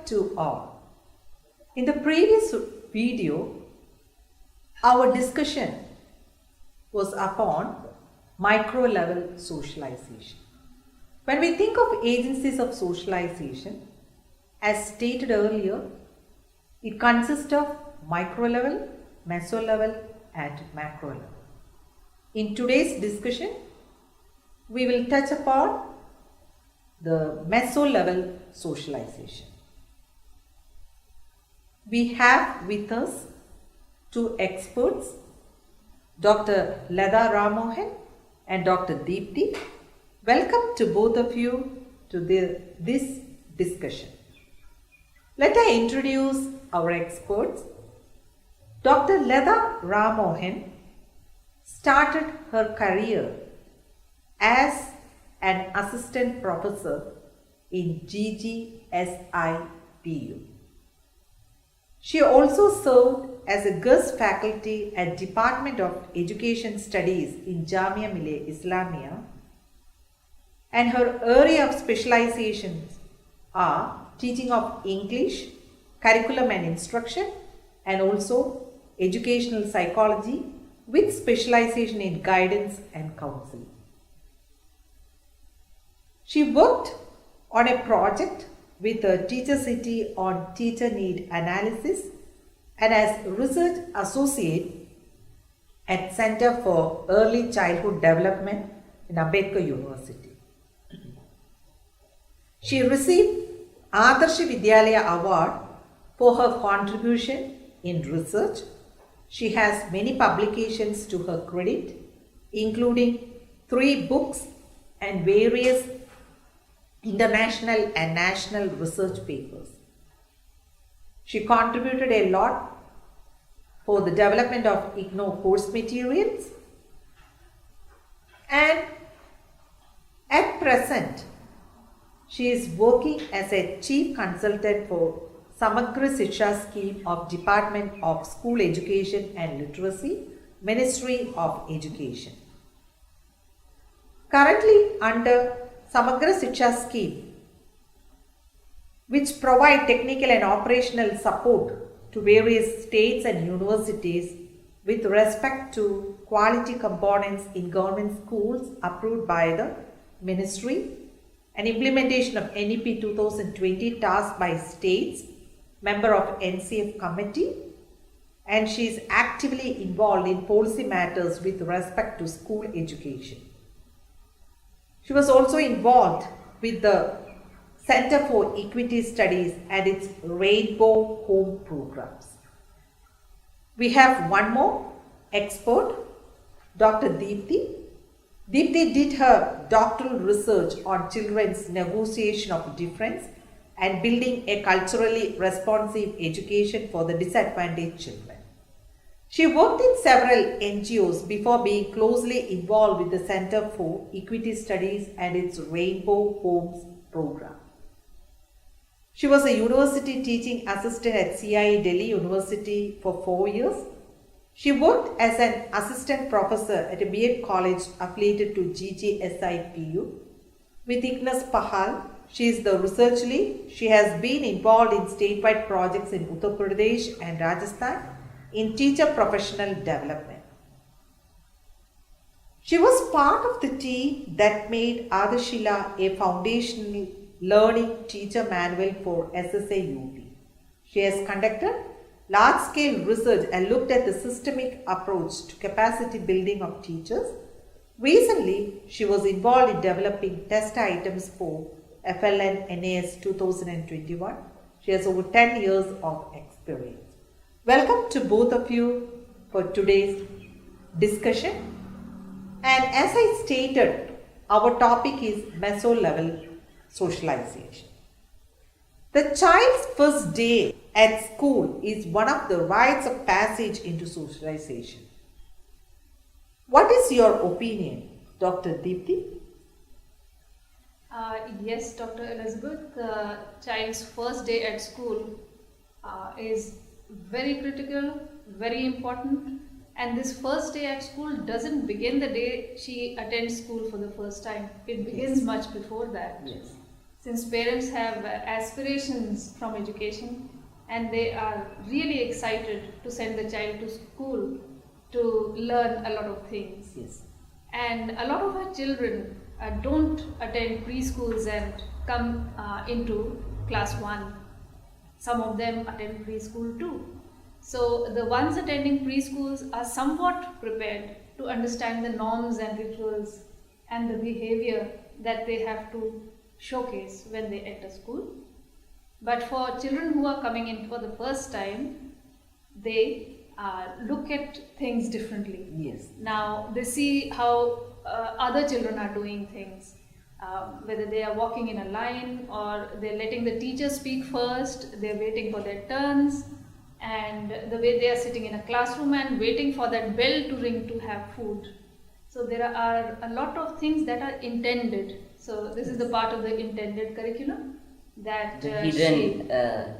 to all. In the previous video, our discussion was upon micro-level socialization. When we think of agencies of socialization, as stated earlier, it consists of micro-level, meso-level and macro-level. In today's discussion, we will touch upon the meso-level socialization. We have with us two experts, Dr. Leda Ramohan and Dr. Deepti. Welcome to both of you to this discussion. Let I introduce our experts. Dr. Leda Ramohan started her career as an assistant professor in GGSIPU. She also served as a guest faculty at Department of Education Studies in Jamia Millia Islamia, and her area of specializations are teaching of English, curriculum and instruction, and also educational psychology with specialization in guidance and counseling. She worked on a project with a Teacher City on teacher need analysis and as research associate at Center for Early Childhood Development in Ambedkar University. She received Adarsh Vidyalaya Award for her contribution in research. She has many publications to her credit, including 3 books and various international and national research papers. She contributed a lot for the development of IGNOU course materials, and at present she is working as a chief consultant for Samagra Shiksha scheme of Department of School Education and Literacy, Ministry of Education. Currently under Samagra Shiksha scheme, which provide technical and operational support to various states and universities with respect to quality components in government schools approved by the Ministry, and implementation of NEP 2020 tasked by states, member of NCF committee, and she is actively involved in policy matters with respect to school education. She was also involved with the Center for Equity Studies and its Rainbow Home programs. We have one more expert, Dr. Deepti. Deepti did her doctoral research on children's negotiation of difference and building a culturally responsive education for the disadvantaged children. She worked in several NGOs before being closely involved with the Center for Equity Studies and its Rainbow Homes program. She was a university teaching assistant at CIE Delhi University for 4 years. She worked as an assistant professor at a B.Ed college affiliated to GGSIPU. With Ignas Pahal, she is the research lead. She has been involved in statewide projects in Uttar Pradesh and Rajasthan in teacher professional development. She was part of the team that made Adashila a foundational learning teacher manual for SSAUP. She has conducted large-scale research and looked at the systemic approach to capacity building of teachers. Recently, she was involved in developing test items for FLN NAS 2021. She has over 10 years of experience. Welcome to both of you for today's discussion. And as I stated, our topic is meso-level socialization. The child's first day at school is one of the rites of passage into socialization. What is your opinion, Dr. Deepti? Yes, Dr. Elizabeth, the child's first day at school is very critical, very important, and this first day at school doesn't begin the day she attends school for the first time. It begins much before that. Yes. since parents have aspirations from education and they are really excited to send the child to school to learn a lot of things. Yes. And a lot of our children don't attend preschools and come into class 1. Some of them attend preschool too. So the ones attending preschools are somewhat prepared to understand the norms and rituals and the behavior that they have to showcase when they enter school. But for children who are coming in for the first time, they look at things differently. Yes. Now they see how other children are doing things, whether they are walking in a line or they're letting the teacher speak first, they're waiting for their turns, and the way they are sitting in a classroom and waiting for that bell to ring to have food. So there are a lot of things that are intended. So this is the part of the intended curriculum that the hidden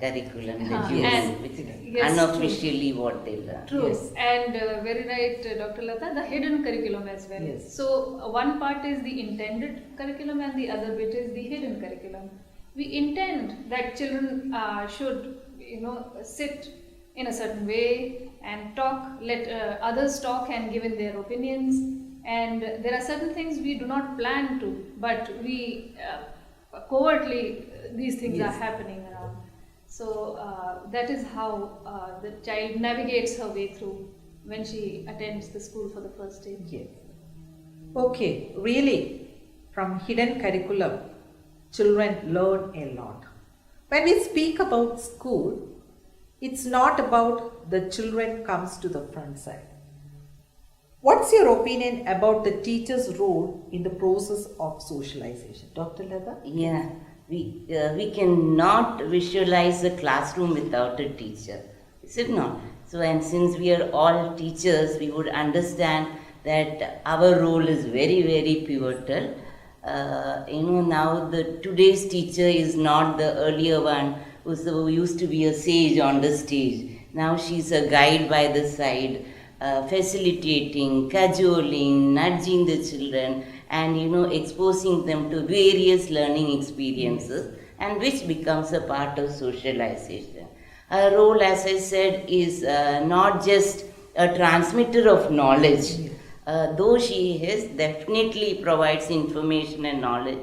curriculum that you and which is yes, unofficially what they learn. True. Yes. And very right, Dr. Lata, the hidden curriculum as well. Yes. So one part is the intended curriculum and the other bit is the hidden curriculum. We intend that children should, sit in a certain way and talk, let others talk and give in their opinions. And there are certain things we do not plan to, but we covertly these things Yes. are happening around. So that is how the child navigates her way through when she attends the school for the first day. Yes. Okay, really, from hidden curriculum, children learn a lot. When we speak about school, it's not about the children comes to the front side. What's your opinion about the teacher's role in the process of socialization? Dr. Lata? Yeah, we cannot visualize a classroom without a teacher, is it not? So, and since we are all teachers, we would understand that our role is very, very pivotal. Now today's teacher is not the earlier one who used to be a sage on the stage. Now she's a guide by the side, facilitating, cajoling, nudging the children, and exposing them to various learning experiences, and which becomes a part of socialization. Her role, as I said, is not just a transmitter of knowledge, though she definitely provides information and knowledge.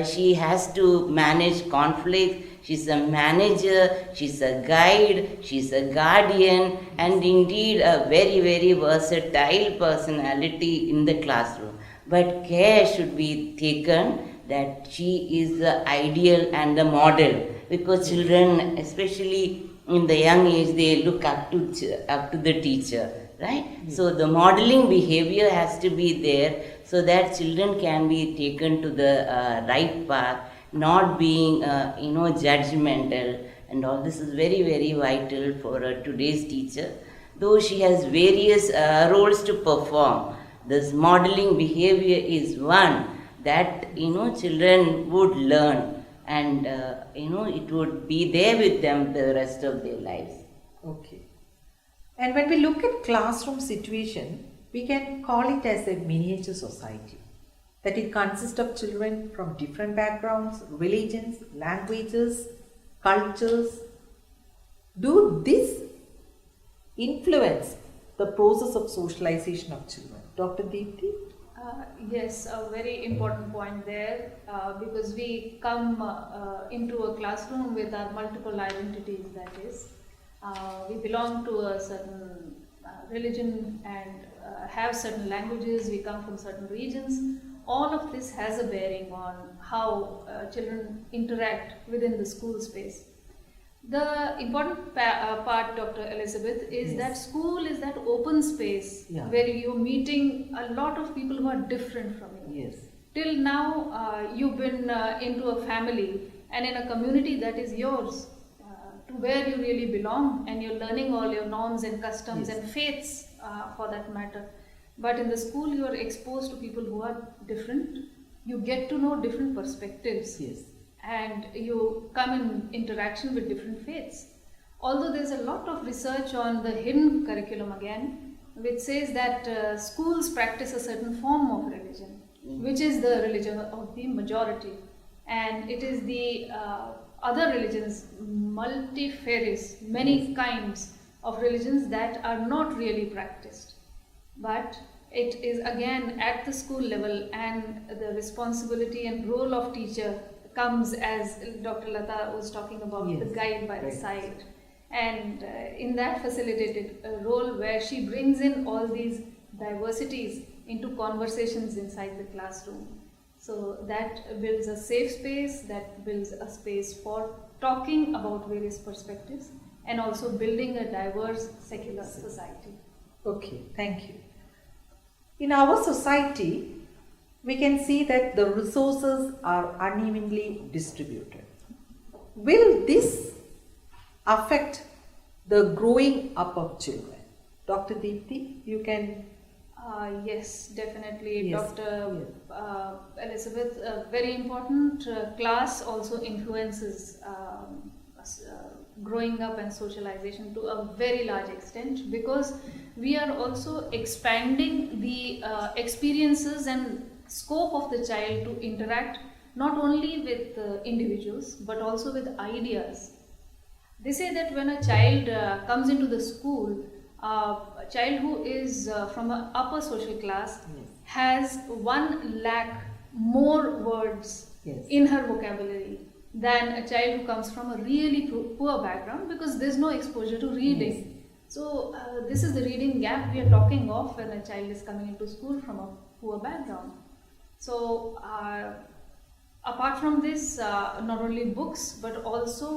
She has to manage conflict. She's a manager, she's a guide, she's a guardian, and indeed a very, very versatile personality in the classroom. But care should be taken that she is the ideal and the model, because children, especially in the young age, they look up to the teacher, right? So the modeling behavior has to be there so that children can be taken to the right path, not being judgmental, and all this is very, very vital for today's teacher. Though she has various roles to perform, this modeling behavior is one that children would learn, and it would be there with them the rest of their lives. Okay. And when we look at classroom situation, we can call it as a miniature society. That it consists of children from different backgrounds, religions, languages, cultures. Do this influence the process of socialization of children? Dr. Deepthi? Yes, a very important point there, because we come into a classroom with our multiple identities, that is. We belong to a certain religion and have certain languages, we come from certain regions. All of this has a bearing on how children interact within the school space. The important part, Dr. Elizabeth, is that school is that open space where you're meeting a lot of people who are different from you. Yes. Till now, you've been into a family and in a community that is yours, to where you really belong, and you're learning all your norms and customs and faiths for that matter. But in the school, you are exposed to people who are different. You get to know different perspectives. Yes. And you come in interaction with different faiths. Although there's a lot of research on the hidden curriculum again, which says that schools practice a certain form of religion, which is the religion of the majority. and it is the other religions, multifarious, many kinds of religions that are not really practiced. But it is again at the school level, and the responsibility and role of teacher comes, as Dr. Lata was talking about, Yes, the guide by the right. side. And in that facilitated role where she brings in all these diversities into conversations inside the classroom. So that builds a safe space, that builds a space for talking about various perspectives, and also building a diverse secular society. Okay, thank you. In our society, we can see that the resources are unevenly distributed. Will this affect the growing up of children? Dr. Deepthi, you can. Yes, definitely, Yes, Dr. Elizabeth. Very important. Class also influences growing up and socialization to a very large extent, because we are also expanding the experiences and scope of the child to interact not only with individuals but also with ideas. They say that when a child comes into the school, a child who is from an upper social class Yes. has 1 lakh more words Yes. in her vocabulary than a child who comes from a really poor background, because there's no exposure to reading. Yes. So this is the reading gap we are talking of when a child is coming into school from a poor background. So apart from this, not only books but also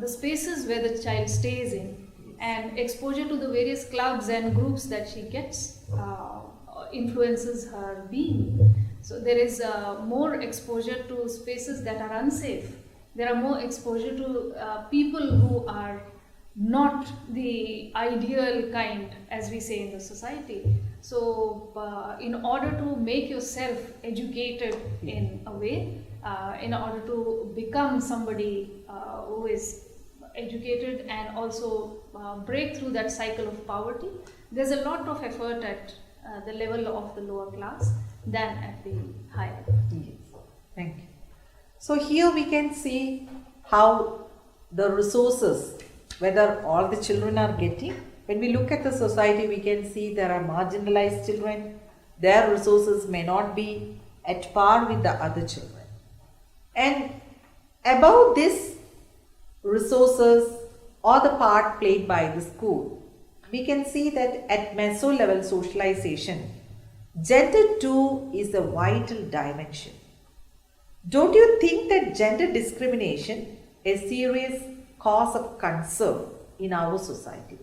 the spaces where the child stays in, and exposure to the various clubs and groups that she gets influences her being. So there is more exposure to spaces that are unsafe. There are more exposure to people who are not the ideal kind, as we say in the society. So in order to make yourself educated in a way, in order to become somebody who is educated and also break through that cycle of poverty, there's a lot of effort at the level of the lower class than at the higher. Yes, thank you. So here we can see how the resources, whether all the children are getting. When we look at the society, we can see there are marginalized children. Their resources may not be at par with the other children. And about this resources or the part played by the school, we can see that at meso level socialization, gender too is a vital dimension. Don't you think that gender discrimination is a serious cause of concern in our society?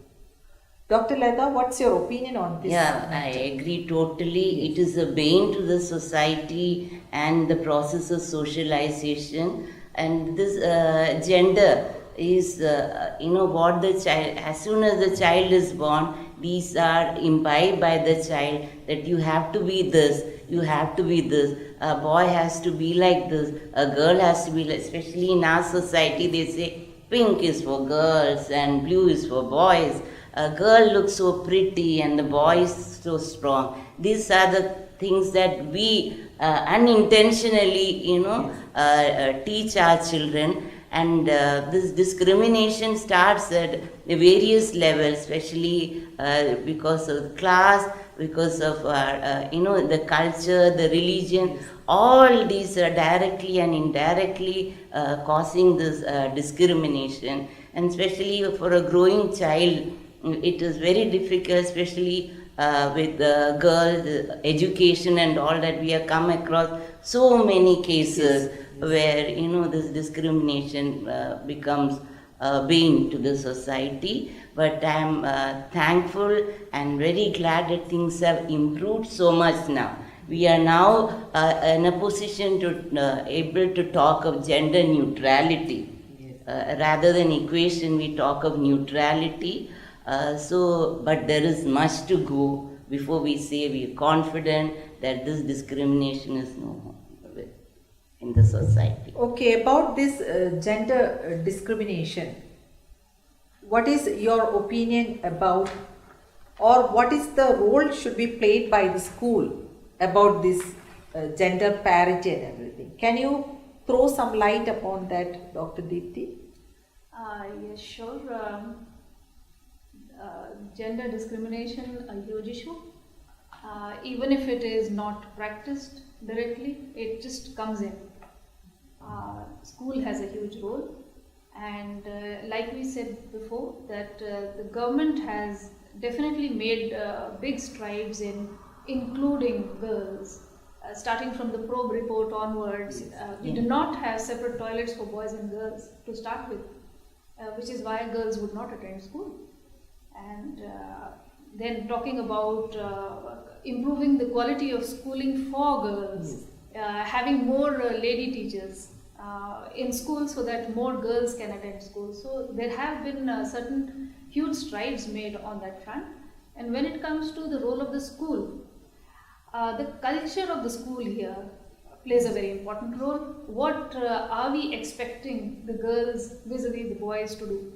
Dr. Lata, what's your opinion on this? Yeah, I agree totally. It is a bane to the society and the process of socialization. And this gender is, what the child, as soon as the child is born, these are imbibed by the child that you have to be this, you have to be this. A boy has to be like this, a girl has to be like, especially in our society, they say pink is for girls and blue is for boys. A girl looks so pretty and the boy is so strong. These are the things that we unintentionally, teach our children. And this discrimination starts at the various levels, especially because of class, because of the culture, the religion. All these are directly and indirectly causing this discrimination. And especially for a growing child, it is very difficult, especially with girls, education and all that. We have come across so many cases where this discrimination becomes a bane to the society. But I am thankful and very glad that things have improved so much now. We are now in a position to able to talk of gender neutrality. Rather than equation, we talk of neutrality. But there is much to go before we say we are confident that this discrimination is no more in the society. Okay, about this gender discrimination, what is your opinion about, or what is the role should be played by the school about this gender parity and everything? Can you throw some light upon that, Dr. Deepthi? Yes, sure. Gender discrimination, a huge issue. Even if it is not practiced directly, it just comes in. School has a huge role, and like we said before, that the government has definitely made big strides in including girls. Starting from the probe report onwards, we do not have separate toilets for boys and girls to start with, which is why girls would not attend school. And then talking about improving the quality of schooling for girls, having more lady teachers in school so that more girls can attend school. So there have been certain huge strides made on that front. And when it comes to the role of the school, the culture of the school here plays a very important role. What are we expecting the girls vis-a-vis the boys to do?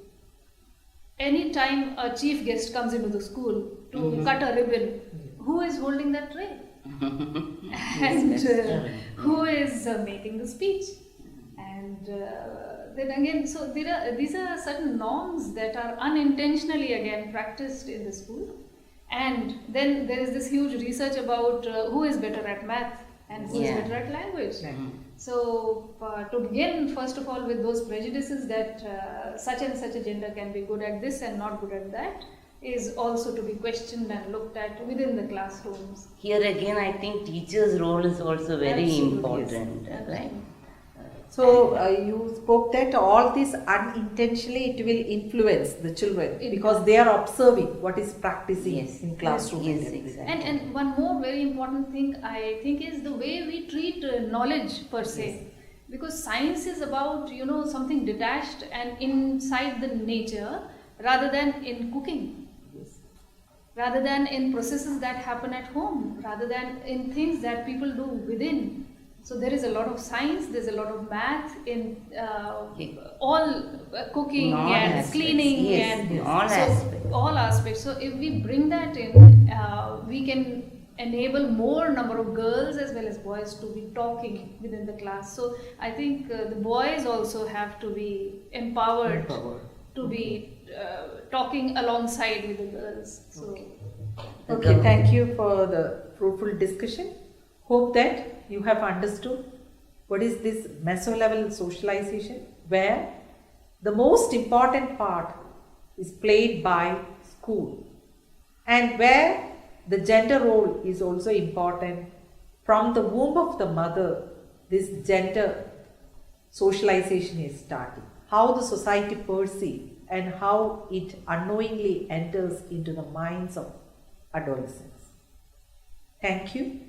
Anytime a chief guest comes into the school to cut a ribbon, who is holding that tray? And who is making the speech? And then again, so these are certain norms that are unintentionally again practiced in the school. And then there is this huge research about who is better at math and who is better at language. So to begin first of all with those prejudices that such and such a gender can be good at this and not good at that is also to be questioned and looked at within the classrooms. Here again, I think teachers' role is also very Absolutely, important, yes. right? So you spoke that all this unintentionally it will influence the children because they are observing what is practicing in classroom. Yes, exactly. And one more very important thing I think is the way we treat knowledge per se. Because science is about, something detached and inside the nature rather than in cooking. Rather than in processes that happen at home, rather than in things that people do within. So there is a lot of science, there's a lot of math in all cooking all and aspects, cleaning and all aspects. So if we bring that in, we can enable more number of girls as well as boys to be talking within the class. So I think the boys also have to be empowered. To be talking alongside with the girls. So. Okay, thank you for the fruitful discussion. Hope that you have understood what is this meso level socialization, where the most important part is played by school, and where the gender role is also important. From the womb of the mother, this gender socialization is starting. How the society perceives and how it unknowingly enters into the minds of adolescents. Thank you.